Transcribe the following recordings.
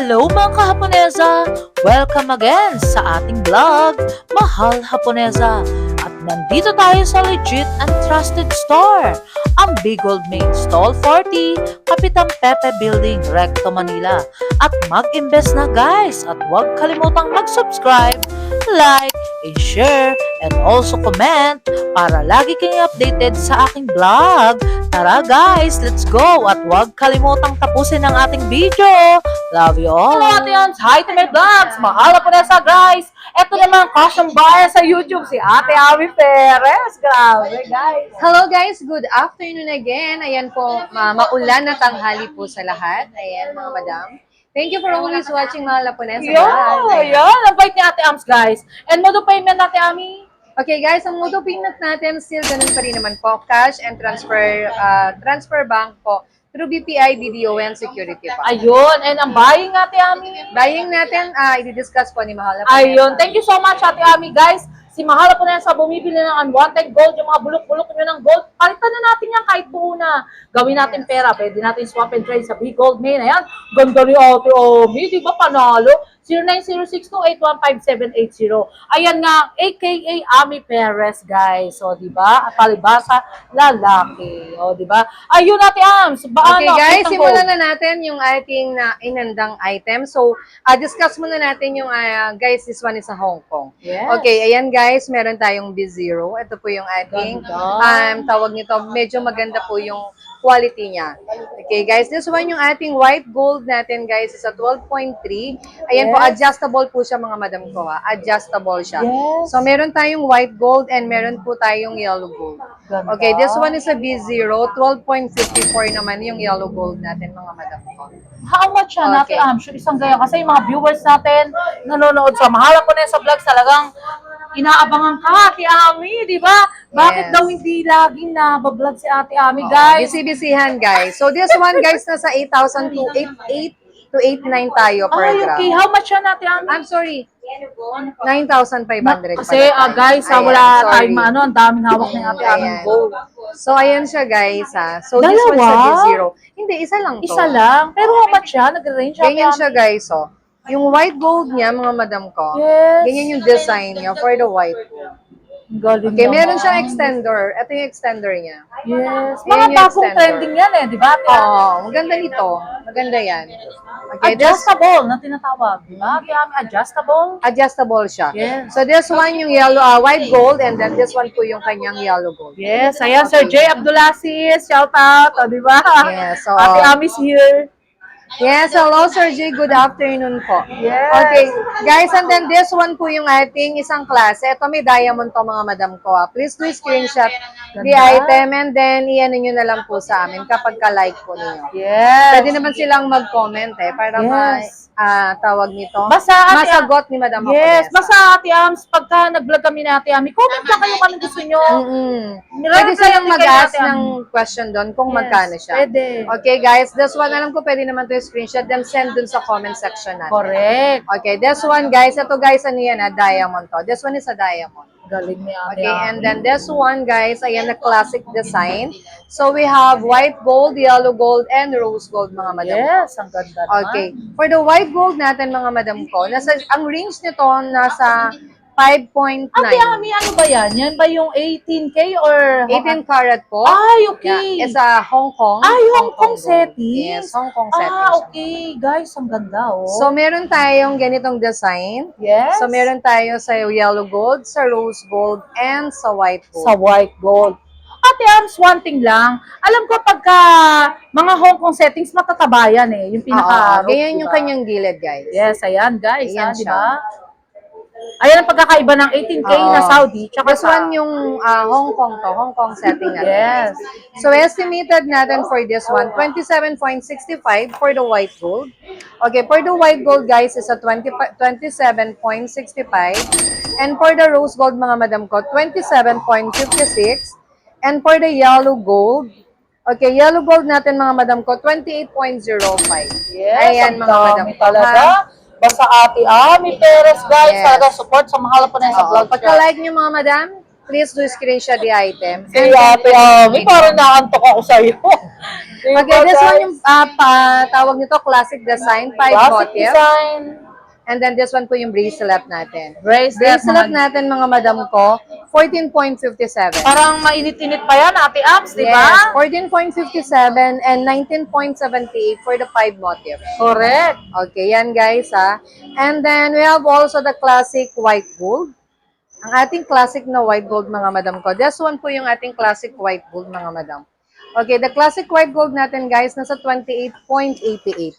Hello mga kahaponesa! Welcome again sa ating vlog, Mahal Haponesa. At nandito tayo sa legit and trusted store, ang Big Gold Main Stall 40, Kapitan Pepe Building, Recto, Manila. At mag-invest na guys at huwag kalimutang mag-subscribe, like, and share, and also comment para lagi kayong updated sa aking vlog. Tara guys, let's go! At huwag kalimutang tapusin ang ating video. Love you all! Hello Ate Ams! Hi to my vlogs! Mahal Haponesa guys! Ito naman, custom buyer sa YouTube, si Ate Ami Perez. Grabe guys! Hello guys, good afternoon again. Ayan po, maulan na tanghali po sa lahat. Ayan mga madam. Thank you for always watching mga Laponesa. Yan! Ang bait ni Ate Ams guys. And modo payment Ate Ami? Okay guys, ang mode of payment natin still ganun pa rin naman po. Cash and transfer bank po through BPI, BDO, and security po. Ayun, and ang buying Ate Ami? Buying natin, i-discuss po ni Mahal Laponesa. Ayun, thank you so much Ate Ami guys. Si Mahal Haponesa bumibili ng unwanted gold, yung mga bulok-bulok nyo ng gold. Palitan na natin yan kahit buo na. Gawin natin pera. Pwede natin swap and trade sa Big Gold Main. Ayan, ganda ni Ate Ami. Di ba panalo? 0906281570. Ayan nga, aka Ami Perez, guys. O, di ba? Palibasa, lalaki. O, di ba? Ayun Ate Ams. Okay guys, simulan na natin yung ating inandang item. So, discuss muna natin yung, guys, this one is sa Hong Kong. Yes. Okay, ayan guys, meron tayong B0. Ito po yung ating, tawag nito, medyo maganda po yung quality niya. Okay guys, this one yung ating white gold natin guys, is a 12.3. Ayan po, adjustable po siya mga madam ko ha. Adjustable siya. Yes. So, meron tayong white gold and meron po tayong yellow gold. Ganda. Okay, this one is a B0. 12.54 naman yung yellow gold natin mga madam ko. How much yan, Ate Okay. Ams? Yung isang gaya. Kasi yung mga viewers natin, nanonood sa Mahal Haponesa vlog, talagang inaabangan ka, Ate Ami, di ba? Bakit Yes. daw hindi laging nabablog si Ate Ami, guys? Bisi-bisihan guys. So, this one guys, nasa 8,000 to 8,800 to 8,900 tayo per Ay, gram. okay. How much yan, Ate Ami? I'm sorry. 9,500 Kasi, guys, Ayan, wala sorry. tayong ang daming hawak ng Ate Ami Ayan. gold. So, ayan siya guys ha. So, this one Dalawa? sa B0. Hindi, isa lang to. Isa lang. Pero how much yan? Nag-range, Ate Ganyan Ami? siya guys oh. Yung white gold niya, mga madam ko, Yes. ganyan yung design niya for the white. Galing Okay, meron naman. siyang extender. Ito yung extender niya. Yes. Yan Mga yung bagong extender. trending yan eh, di ba, Ate Ami? Oo, maganda nito. Maganda yan. Okay, Adjustable na tinatawag, di ba? Ate Ami, adjustable? adjustable siya. Yes. So this one yung yellow, white gold, and then this one po yung kanyang yellow gold. Yes, ayan, Sir Jay Abdulaziz, shout out, di ba? Yes, so, Ate Ami's here. Yes, hello Sir J, good afternoon po. Yes. Okay, guys, and then this one po yung ating isang klase. Ito may diamond to mga madam ko. Please do screenshot the item and then iyan nyo na lang po sa amin kapag ka-like po ninyo. Yes. Pwede naman silang mag-comment para Yes. tawag nito. Basta, Ate masagot ni Madam Yes, Haponesa. basta Ate Ams, pagka nag-vlog kami na Ate Ami, comment lang kayo kung gusto nyo. Pwede silang Nilalagay mag-ask natin, ng question doon kung Yes, magkano siya. pwede. Okay guys, this one alam ko pwede naman to screenshot then send dun sa comment section natin. Correct. Okay, this one guys, ito guys, ano yan diamond to. This one is a diamond. Galing ni Ate Okay, Ami. and then this one guys, ayan na classic design. So we have white gold, yellow gold, and rose gold mga madam. Yes, ang ganda naman. Okay, for the white gold natin mga madam ko, ang range nito nasa 5.9. Ate Ami, ano ba yan? Yan ba yung 18K or... 18 karat po. Ay, okay. Yeah, it's a Hong Kong. Ay, Hong Kong gold. setting? Yes, Hong Kong setting. Ah, okay. Guys, ang ganda, oh. So, meron tayong ganitong design. yes. So, meron tayo sa yellow gold, sa rose gold, and sa white gold. Sa white gold. Ate Ams, one thing lang. Alam ko pagka mga Hong Kong settings, matataba yan eh. Yung pinaka... Ganyan yung kanyang gilid, guys. Yes, ayan guys. Ayan Di siya. ba? Ayan ang pagkakaiba ng 18K na Saudi. Tsaka This one yung Hong Kong to, Hong Kong setting natin. Yes. So, estimated natin for this one, 27.65 for the white gold. Okay, for the white gold, guys, is a 27.65. And for the rose gold, mga madam ko, 27.56. And for the yellow gold, okay, yellow gold natin, mga madam ko, 28.05. Yes, Ayan, ang mga madam dami ko. talaga. Basta Ate Ami Perez, guys. Yes. Talaga support sa Mahal Haponesa Oo, vlog. pagka-like nyo, mga madam, please do screenshot the item. Si Ate Ami, parang naantok ako sa'yo. Okay, this one yung tawag nito, classic design, 5 Classic motif. design. And then this one po yung bracelet natin. Bracelet, Bracelet natin mga madam ko, 14.57. Parang mainit-init pa yan, Ate Abs, di Yes, ba? 14.57 and 19.78 for the 5 motif. Correct. Okay, yan guys ha. And then we have also the classic white gold. Ang ating classic na white gold mga madam ko. This one po yung ating classic white gold mga madam. Okay, the classic white gold natin guys, nasa 28.88.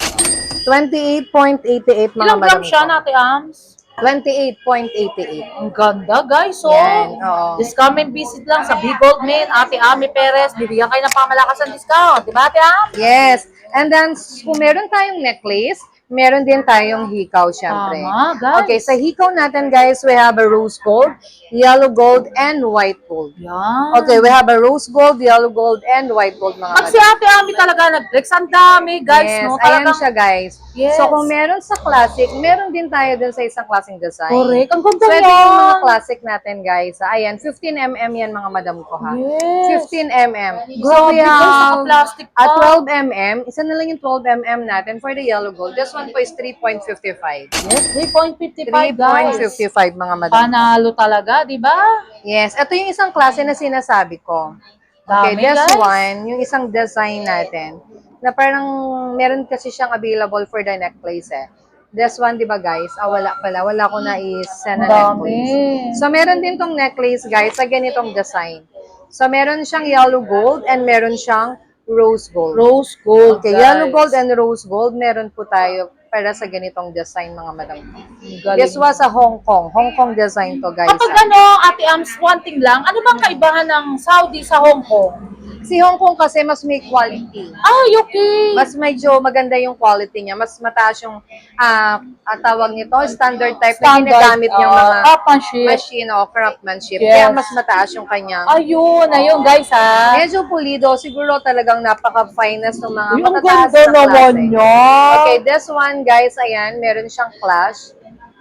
28.88 mga Ilang madam gram siya, ko. Ate Abs? 28.88. Ang ganda, guys. So, Yan, oo. this come and visit lang sa Big Gold Main, Ate Ami Perez. Bibigyan kayo ng pamalakas ng discount. Di ba, Ate Am? Yes. And then, kung meron tayong necklace, meron din tayong hikaw, syempre. Tama, guys. Okay, sa hikaw natin, guys, we have a rose gold, yellow gold, and white gold. Yan. Okay, we have a rose gold, yellow gold, and white gold, mga Pag si madam. Ate Ami talaga nag-flex, ang dami, guys, Yes, no? ayan Talagang, siya, guys. Yes. So, kung meron sa classic, meron din tayo dun sa isang klaseng design. correct. Ang ganda So, ito yung mga yan. classic natin, guys. Ayan, 15mm yan, mga madam ko, ha? Yes. 15mm. So, Grabe, we guys, have naka-plastic pa. at 12mm. Isa na lang yung 12mm natin for the yellow gold. This one po is 3.55. Yes, 3.55, guys. 3.55, mga madam. Panalo talaga, di ba? Yes, ito yung isang klase na sinasabi ko. Okay, Dami, this guys. one, yung isang design natin, na parang meron kasi siyang available for the necklace eh. This one, di ba guys? Wala pala. Wala ko na is-send na Dami. necklace. So, meron din tong necklace guys sa ganitong design. So, meron siyang yellow gold and meron siyang rose gold. Rose gold, Okay, guys. yellow gold and rose gold, meron po tayo para sa ganitong design, mga madam. Galing. This was a Hong Kong. Hong Kong design to, guys. Kapag ano, Ate Ams, one thing lang, ano bang kaibahan ng Saudi sa Hong Kong? Si Hong Kong kasi mas may quality. Ay, okay. Mas medyo maganda yung quality niya. Mas mataas yung tawag nito, standard type na ginagamit niyang mga craftsmanship. machine o craftsmanship. Yes. Kaya mas mataas yung kanyang. Ayun, guys, ha. Medyo pulido. Siguro talagang napaka-finest ng mga Uy, ang matataas ganda na naman klase. niya. Okay, this one, guys, ayan, meron siyang clash.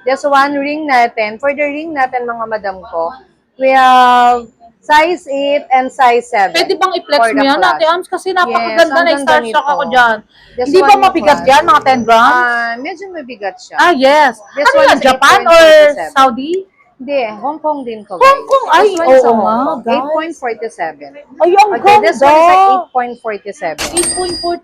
This one, ring natin. For the ring natin, mga madam ko, we have size 8 and size 7. Pwede bang i-flex for mo the yan, clash. Ate Ams? Kasi Yes, napakaganda ang na ganda star shock nito. ako dyan. This Hindi one ba yung mabigat clash. yan, mga 10 grams? Medyo mabigat siya. Ah, yes. This Ano one yan, is Japan or 8.47. Saudi? Hindi, Hong Kong din to, guys. Hong Kong? Ay, This one is oo a Hong nga, Kong. guys. 8.47. Ay, ang Okay, ganda. this one is at 8.47.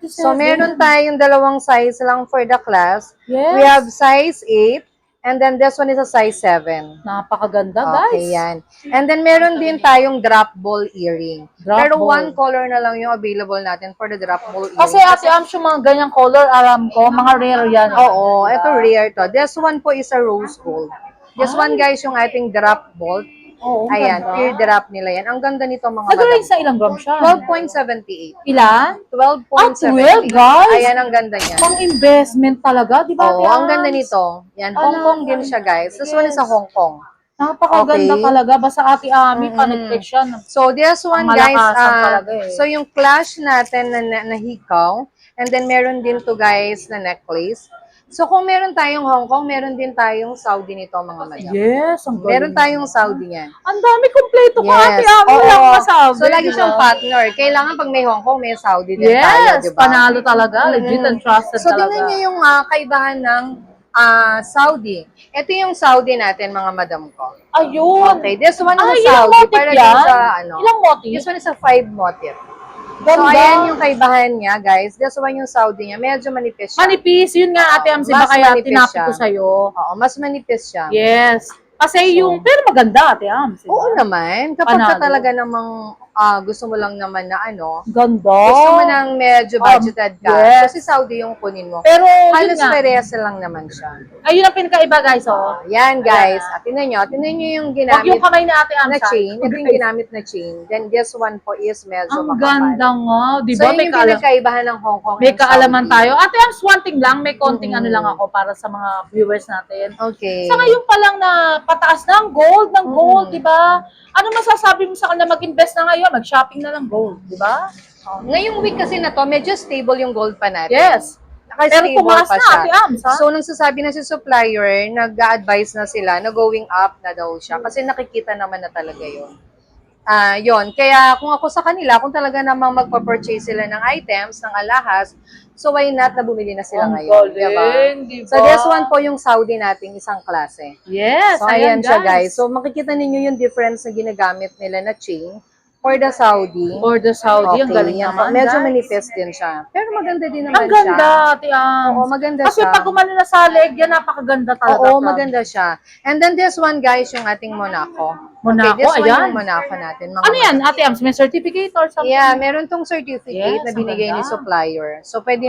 8.47. So, meron tayong dalawang size lang for the class. Yes. We have size 8, and then this one is a size 7. Napakaganda, guys. Okay, yan. And then, meron din tayong drop ball earring. Drop Pero ball. one color na lang yung available natin for the drop ball earring. Kasi Ate Ams, yung mga ganyang color, alam ko, mga rare yan. Oo, ito rare to. This one po is a rose gold. This one, guys, yung ating drop ball. Oo, ang Ayan, ganda. ear drop nila yan. Ang ganda nito, mga Nag-range madam. sa ilang gram siya? 12.78. Ilan? 12.78. 12, guys? Ayan, ang ganda niya. Pang investment talaga, di ba? Oo, Ate ang ganda Ams? nito. Yan, Hong Kong din siya, guys. This one is sa Hong Kong. Napakaganda Okay. talaga. Basta Ate Ami, pa-reflect siya. So, this one, Ang guys, malakasan talaga eh. so yung clash natin na hikaw, and then meron din to, guys, na necklace. So, kung meron tayong Hong Kong, meron din tayong Saudi nito, mga madam. Yes, ang galing. Meron tayong Saudi yan. Ang dami kompleto ka, Ate Yes. Ami. Wala akong masabi. So, lagi di siyang ba? partner. Kailangan pag may Hong Kong, may Saudi din tayo, Yes, di ba? panalo talaga. Legit and trusted So, talaga. tingnan niyo yung kaibahan ng Saudi. Ito yung Saudi natin, mga madam ko. Ayun. Okay, this one is Ay, a ilang Saudi. motif Para yan? din sa, Ilang motif? This one is a 5 motif. Ganda. So, ayan yung kaibahan niya, guys. This one yung Saudi niya. Medyo manipis siya. Manipis. Yun nga, Ate Ami, Mas kaya manipis tinapi siya. ko sa'yo. Oo, mas manipis siya. Yes. Kasi yung, pero maganda, Ate Ami. Oo naman. Kapag ka Panalo. talaga namang gusto mo lang naman na Ganda. gusto mo nang medyo budgeted ka. yes. Kasi Saudi yung kunin mo. Pero, yun Halos nga. parehas lang naman siya. Ayun ang pinakaiba, guys, oh. Yan, guys. At tingnan nyo yung Huwag ginamit yung kamay ni Ate Ami. na chain. Ito yung ginamit na chain. Then this one po is medyo Ang makapal. ganda nga. Di So, ba? yun May yung pinagkaibahan ng Hong Kong may and kaalaman Saudi. tayo. Ate Ams, one thing lang, may konting ano lang ako para sa mga viewers natin. Okay. Sa ngayon pa lang na pataas ng gold, di ba? Ano masasabi mo sa kanila mag-invest na ngayon, mag-shopping na ng gold, di ba? Ngayong week kasi na to, medyo stable yung gold pa natin. Yes. Pero Naka-stable tumaas pa na, siya. Ate Ams, ha? So, nang sasabi na si supplier, nag-a-advise na sila na going up na daw siya. Kasi nakikita naman na talaga yun. Yon. Kaya kung ako sa kanila, kung talaga namang magpa-purchase sila ng items, ng alahas, so why not na bumili na sila Ang ngayon, galing, diba? So this one po yung Saudi nating isang klase. Yes, So ayan siya guys. So makikita ninyo yung difference na ginagamit nila na chain for the Saudi. For the Saudi, ang Okay, galing yan po. naman, Medyo guys. manifest din siya. Pero maganda din naman Ang ganda, siya. Ate Ams. Oo, maganda Kasi siya. pag umano na sa leg, yan napakaganda talaga. Oo, promise. maganda siya. And then this one guys, yung ating Monaco. Monaco, okay, this one ayan. yung Monaco natin. Mga Ano yan, Ate Ams? May certificate or something? Yeah, meron tong certificate Yes, na ang binigay ni ganda. supplier. So, pwede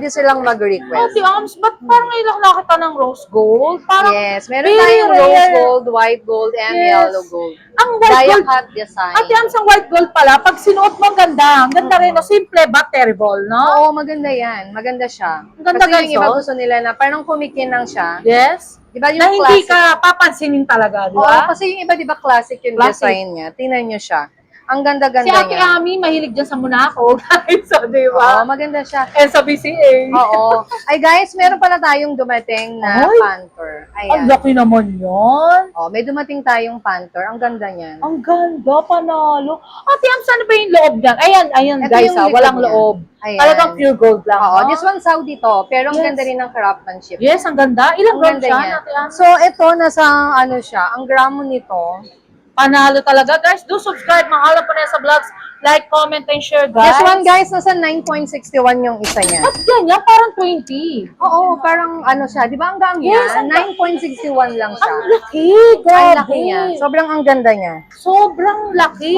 silang mag-request. Ate Ams, ba't parang ngayon lang nakita ng rose gold? Parang Yes, meron very tayong rose rare. gold, white gold, and Yes. yellow gold. Ang white Dia gold, cut design. Ate Ams, ang white gold pala, pag sinuot mo, ang ganda. Ang ganda rin, no? Simple but terrible, no? Oo, maganda yan. Maganda siya. Ang ganda, Kasi guys, yung iba oh. gusto nila na parang kumikinang siya. Yes. Di ba yung Na hindi classic? ka papansinin talaga, di Oo, ba? kasi yung iba, di ba classic yung Classic. design niya. Tingnan nyo siya. Ang Si ganda-ganda Ate niya. Ami, mahilig dyan sa Monaco, guys. So, di Oo, ba? maganda siya. And sa BCA. Oo. Ay guys, meron pala tayong dumating na Ay. Panther. Ang Ayan. laki naman yan. Oh, may dumating tayong Panther. Ang ganda niyan. Ang ganda, panalo. Ate Ams, ano ba yung loob niyan? Ayan Ito guys, yung likod walang niya. loob. Ayan. Talagang pure gold lang. Oo, no? this one Saudi to, pero ang Yes. ganda rin ng craftsmanship. Yes, ang ganda. Ilang Ang gram ganda siya, niya. Ate Ams? So, ito, nasa ano siya, ang gramo nito. Panalo talaga. Guys, do subscribe. Mahalo po na sa vlogs. Like, comment, and share, guys. This one, guys, nasa 9.61 yung isa niya. At ganyan, parang 20. Oo, parang ano siya. Di ba ang gang niya? Yes, ang 9.61 lang siya. Ang laki. Ang Grabe. laki niya. Sobrang ang ganda niya. Sobrang laki.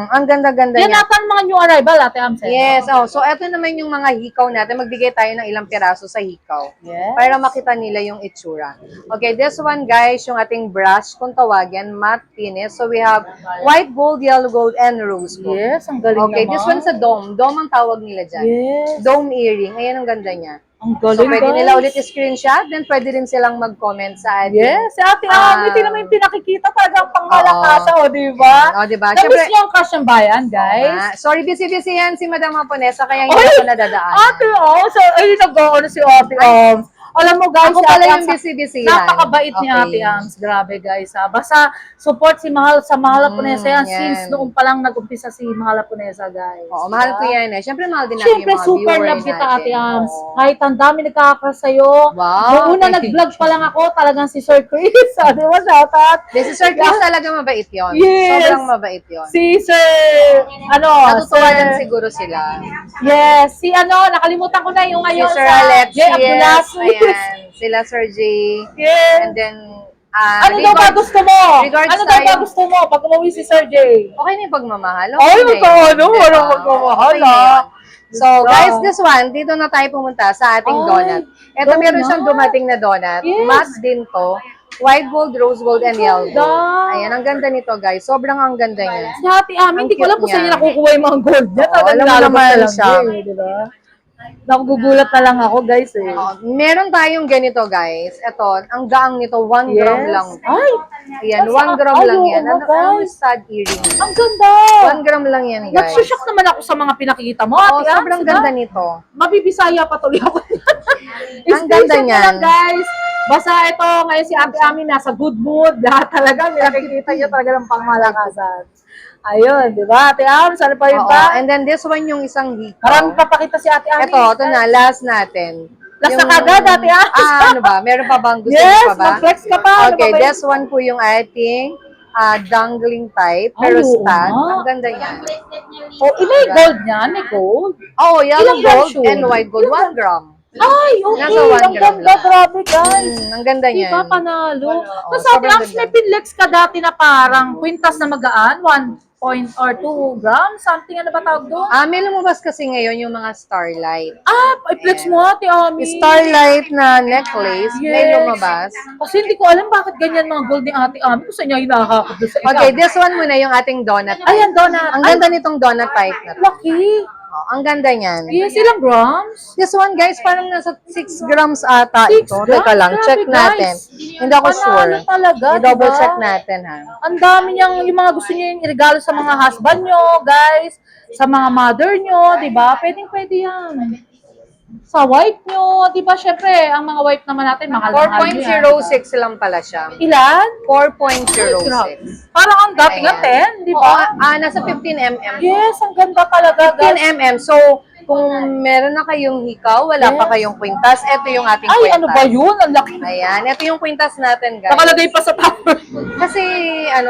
Ang ganda-ganda Yan niya. ata ang mga new arrival, Ate Ams. Yes, so eto naman yung mga hikaw natin. Magbigay tayo ng ilang piraso sa hikaw. Yes. Para makita nila yung itsura. Okay, this one guys, yung ating brush, kung tawagin, matte finish. So we have white gold, yellow gold, and rose gold. Yes, ang galing Okay, naman. this one sa dome. Dome ang tawag nila dyan. Yes. Dome earring. Ayan ang ganda niya. Ang So galing, pwede guys. nila ulit i-screenshot, then pwede rin silang mag-comment sa ating. Yes, si Ate Ami, tingnan mo yung pinakikita talagang pangmalakasa, o, di Oo, ba? di ba? Namiss Siyempre- niyo ang crush ng bayan, guys. Sorry, busy-busy yan si Madam Aponesa, kaya hindi Ay! ako nadadaan. Ate, so, ayun, nag-ano si Ate Ams. Alam mo, guys, Ako si pala Ate yung Ams, busy-busy yan. napakabait ni Okay. Ate Ams. Grabe, guys. Ha? Basta, support si Mahal sa Mahal Aponesa yan. yan. Since noong pa lang nag-umpisa si Mahal Aponesa, guys. Oo, mahal ko yan eh. Siyempre, mahal din natin Siyempre, yung mga super viewer love kita, natin. Ate Ams. Oo. Kahit ang dami nagkakakras sa'yo. Wow. Noong una nag-vlog pa lang ako, talagang si Sir Chris. Di ba, shoutout? This is Sir Chris, talaga mabait yun. Yes. Sobrang mabait yun. Si Sir, Natutuwa Sir, din siguro sila. yes, si nakalimutan ko na yung Si ngayon Sir sa Alex, J. Abdulas. ayan. Sila Sir J. Yes. And then, Ano daw ba gusto mo? regards Ano daw ba tayo- gusto mo pag umuwi si Sir J? Okay na yung pagmamahal. Ay, na magkano? yun. Walang Diba? magmamahal, Okay na yun. ah. So, Diba? guys, this one, dito na tayo pumunta sa ating Ay, donut. Ito, meron siyang donut. dumating na donut. Yes. Matte din to. White gold, rose gold, and yellow ganda. gold. Ayan, ang ganda nito, guys. Sobrang ang ganda niya. Si Ate Ami, hindi ko alam cute kung saan niya. niya nakukuha yung mga gold niya. Oo, Talagang alam mo nilalabas naman na lang siya. niya, di ba? Nakugulat na lang ako, guys, eh. Meron tayong ganito, guys. Ito, ang gaang nito, 1 gram lang. Ay! Ayan, Basta- 1 gram ay, lang oo yan. nga, Ano, ang guys. stud earring. Ang ganda! 1 gram lang yan, guys. Nagsushock naman ako sa mga pinakikita mo, Oo, Ate Ams. sobrang diba? ganda nito. Mabibisaya pa tuloy ako. Ang ganda Screenshot mo niyan. lang, guys. Basta ito, ngayon si Ate Ami nasa good mood. Lahat talaga, may nakikita niya talaga ng pangmalakasan. Ayun, di ba? Ate Ami, ano pa yun Oo, ba? and then this one yung isang hikaw. Maraming papakita si Ate Ami. Ito na, last natin. Last na kagad, Ate Ami. Ano ba? Meron pa bang gusto Yes, mo pa ba? mag-flex ka pa. Ano Okay, pa ba yun? this one po yung ating dangling type, pero Ay, oo stud. nga. Ang ganda niya. Oh, may gold niya, may gold. Oh, yellow Ilang gram gold siya? and white gold. 1 gram. Ay, okay. Nasa 1 Ang gram ganda, lang. grabe, guys. Ang ganda niya. Diba, panalo? Oo, Tapos Ate sobrang Ams, ganda. may pinlex ka dati na parang kwintas na magaan, 1 or 2 grams, something, ano ba tawag doon? May lumabas kasi ngayon yung mga starlight. I-flex mo, Ate Ami. Starlight na necklace, may Yes. lumabas. Kasi hindi ko alam bakit ganyan mga gold ni Ate Ami. Kung saan niya hinahakot doon sa Okay, this one muna yung ating donut. Ayan, donut. Ang ganda nitong donut type na to. Laki. Ang ganda niyan. Yes, ilang grams? This one, guys, parang nasa 6 grams ata 6 ito. grams? Teka lang, Grabe, check guys. natin. Hindi ako Panalo sure. talaga, I-double diba? check natin, ha. Ang dami niyang, yung mga gusto niyo yung regalo sa mga husband niyo, guys, sa mga mother niyo, di ba? Pwedeng pwede yan. Sa wipe nyo, di ba, syempre, ang mga wipe naman natin, mahal na mahal nyo yan. 4.06 lang pala siya. Ilan? 4.06. Parang ang dating nga Ayan. 10, di Oo, ba? nasa 15 mm. Yes, ang ganda talaga, 15 guys. mm. So, kung meron na kayong hikaw, wala pa Yes. kayong kwintas, ito yung ating Ay, kwintas. ano ba yun? Ang laki. Ayan, ito yung kwintas natin, guys. Nakalagay pa sa towel. Kasi,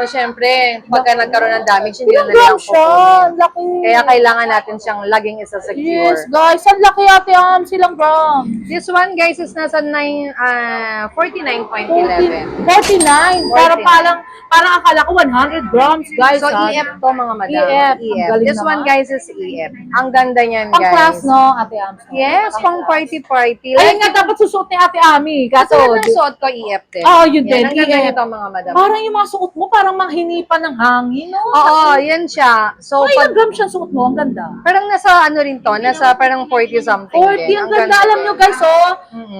syempre, pagka nagkaroon ng damage, hindi Ilang na nila gram ang siya? kukunin. Ang laki. Kaya kailangan natin siyang laging isa-secure. Yes, guys. Ang laki ate am. Silang gram. This one, guys, is nasa 49.11. 49. Parang akala ko 100 grams, guys. So, ha? EF to, mga madam. EF. Ang galing This one, naman. guys, is EF. Ang ganda niyan, Pang class, guys. no, ate am? Yes, pang party-party. Ayun nga, dapat susuot ni ate Ami. Kaso, Kaso, yung suot ko, EF din. Oo, yun din, Ang ganda EF. nito, mga madam. parang yung mga suot mo, parang manghinipan ng hangin, no? Oo, yan siya. So, Ay, ilang grams siya suot mo? Ang ganda. parang nasa ano rin to, nasa parang 40 something 40, din. ang ganda. Alam nyo, guys, oh.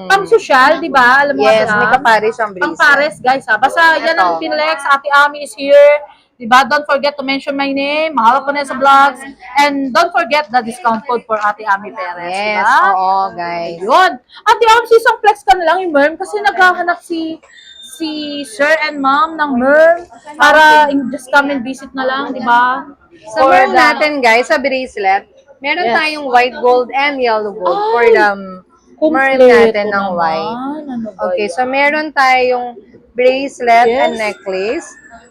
Pang social, di ba? Alam mo Yes, ate may Am? kapares ang Pang bracelet. pares, guys, ha? Basta yan ang Ito. pinlex. Ate Ami is here. Diba? Don't forget to mention my name. Mahal po na sa vlogs. And don't forget the discount code for Ate Ami Perez. Yes, Diba? oo, guys. Yun. Ate Ami, isang flex ka na lang yung merm kasi naghahanap si Sir and Ma'am ng merm para just come and visit na lang, di ba? Sa meron natin, guys, sa bracelet, meron Yes. tayong white gold and yellow gold for Ay, the meron natin ng white. Ano ba Okay, yan? so meron tayong bracelet Yes. and necklace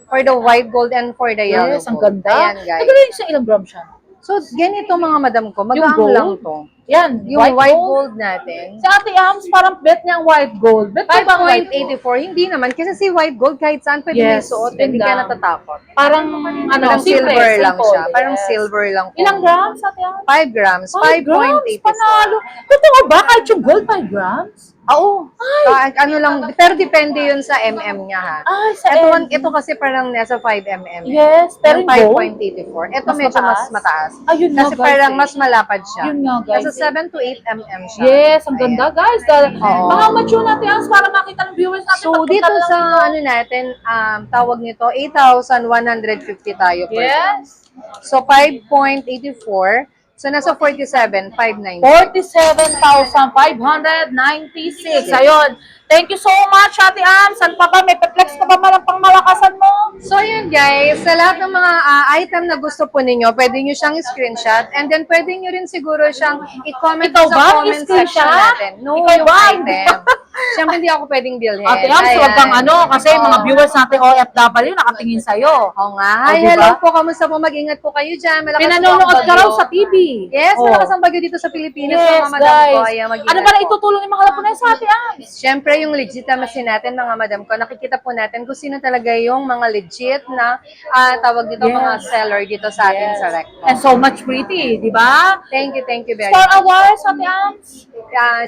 for the white gold and for the yellow Yes, ang gold. ganda. Ayan, guys. Nagaling sa ilang gram siya? So, ganito mga madam ko, Yung magaang gold? lang to. Yan, Yung white gold natin, Sa Ate Ams, parang bet niya ang white gold. Bet ko ba ang white gold? 5.84. Hindi naman. Kasi si white gold, kahit saan pwede may Yes, suot. yun Hindi ka lang. natatakot. Parang, Parang simple, silver lang simple, siya. Parang yes. silver lang po. Ilang grams, Ate Ams? 5 grams. 5 grams, 5.84. panalo. Totoo ba? Kahit yung gold, 5 grams? Oo. Ano lang, pero depende yun sa MM niya ha. Ay, sa Ito kasi parang nasa 5 mm. Yes, pero Yung yung gold? 5.84. Ito Mas medyo mas mataas? mataas. Ayun nga, Kasi guys, parang eh. mas malapad siya. Yun nga, guys, Nasa eh. 7 to 8 mm siya. Yes, ang ganda, guys. Oo. Mga mature natin, Ams, para makita ng viewers natin. So, pagpunta dito na lang sa dito. ano natin, tawag nito, 8,150 tayo per gram. Yes. So, 5.84. So, nasa 47,590. 47,596. Ayun. Thank you so much, Ate Am. Saan pa ba? May flex ka ba man ang pangmalakasan mo? So, yun guys, sa lahat ng mga item na gusto po ninyo, pwede nyo siyang screenshot and then pwede nyo rin siguro siyang i-comment Ikaw sa ba? comment I-screenshot? section natin. No, Ikaw yung ba? item. Siyempre, hindi ako pwedeng bilhin. Ate Am, huwag kang Ayan. kasi Oo. mga viewers natin OFW nakatingin sa'yo. Oo nga. O, Hi, diba? hello po. Kamusta po? Mag-ingat po kayo dyan. Malakas po ang Pinanonood ka bagyo. raw sa TV. Yes, Oh. malakas ang bagyo dito sa Pilipinas. Yes, mga madam ko. guys. Ayan, mag-ingat Ano ba na po. itutulong ng mga Lapunay sa Ate Am? Siyempre, yung legitimacy natin, mga madam ko, nakikita po natin kung sino talaga yung mga legit na tawag dito, Yes. mga seller dito sa atin sa Recto. And so much pretty, di ba? Thank you very Star much. Awards, Ate Am?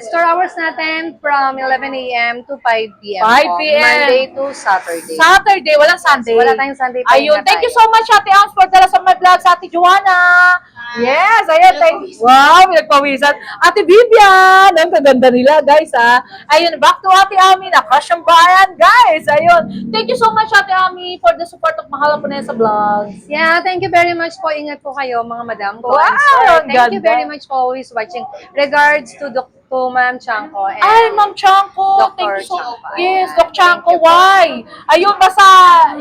Store hours natin from 11 a.m. to 5 p.m. 5 po. p.m. Monday to Saturday. Saturday, walang Sunday. Wala tayong Sunday. Ayun, thank you so much, Ate Ams, for dala sa my vlog sa Ate Joanna. Yes, ayun, thank you. Wow, pinagpawisan. Ate Vivian, ang kaganda nila, guys, ha. Ayun, back to Ate Ami, na-crush ang bayan, guys. Ayun, thank you so much, Ate Ami, for the support of Mahal po na sa vlogs. Yeah, thank you very much po. Ingat po kayo, mga madam ko. Wow, And sir, ang thank you ganda. very much for always watching. Regards to Ma'am Chanko. And Ay, Ma'am Chanko, Dr. thank you so Chanko. Yes, Doc Thank Chanko, you po. why? Ayun, basta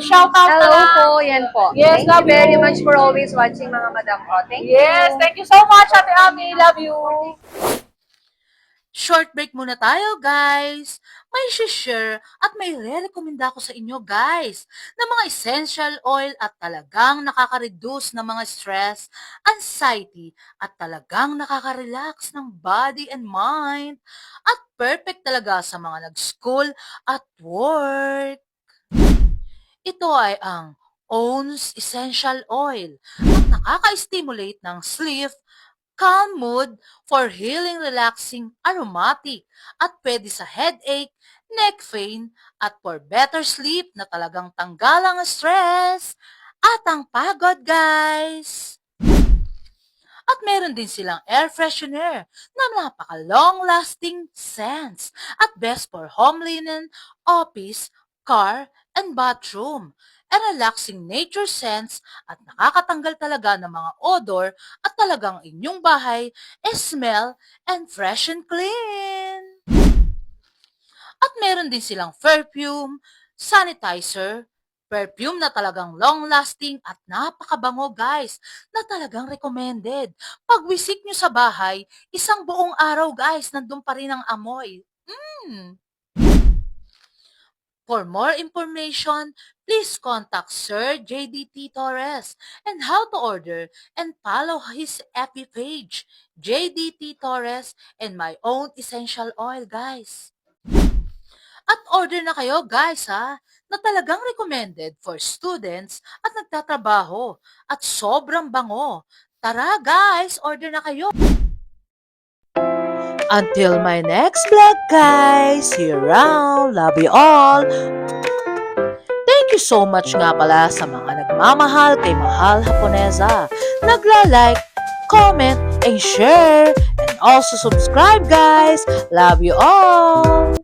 shout out na hello lang. po, yan po. Yes, thank love you very you. much for always watching, mga madam ko. Thank you. Yes, thank you so much, Ate Ami. Love you. Short break muna tayo, guys. May share at may re-recommenda ko sa inyo, guys, ng mga essential oil at talagang nakaka-reduce ng mga stress, anxiety, at talagang nakaka-relax ng body and mind. At perfect talaga sa mga nag-school at work. Ito ay ang OWN's Essential Oil at nakaka-stimulate ng sleep, calm mood for healing, relaxing, aromatic at pwede sa headache, neck pain at for better sleep na talagang tanggalang ang stress at ang pagod, guys. At meron din silang air freshener na napaka-long-lasting scents at best for home linen, office, car, and bathroom. and relaxing nature scents at nakakatanggal talaga ng mga odor at talagang inyong bahay smell and fresh and clean. At meron din silang perfume, sanitizer, perfume na talagang long-lasting at napakabango guys, na talagang recommended. Pag visit nyo sa bahay, isang buong araw guys, nandun pa rin ang amoy. For more information, please contact Sir JDT Torres and how to order and follow his FB page, JDT Torres and my own essential oil guys. At order na kayo guys ha, na talagang recommended for students at nagtatrabaho at sobrang bango. Tara guys, order na kayo! Until my next vlog guys, see you around, love you all! Thank you so much nga pala sa mga nagmamahal kay Mahal Haponesa, nagla-like, comment, and share, and also subscribe guys! Love you all!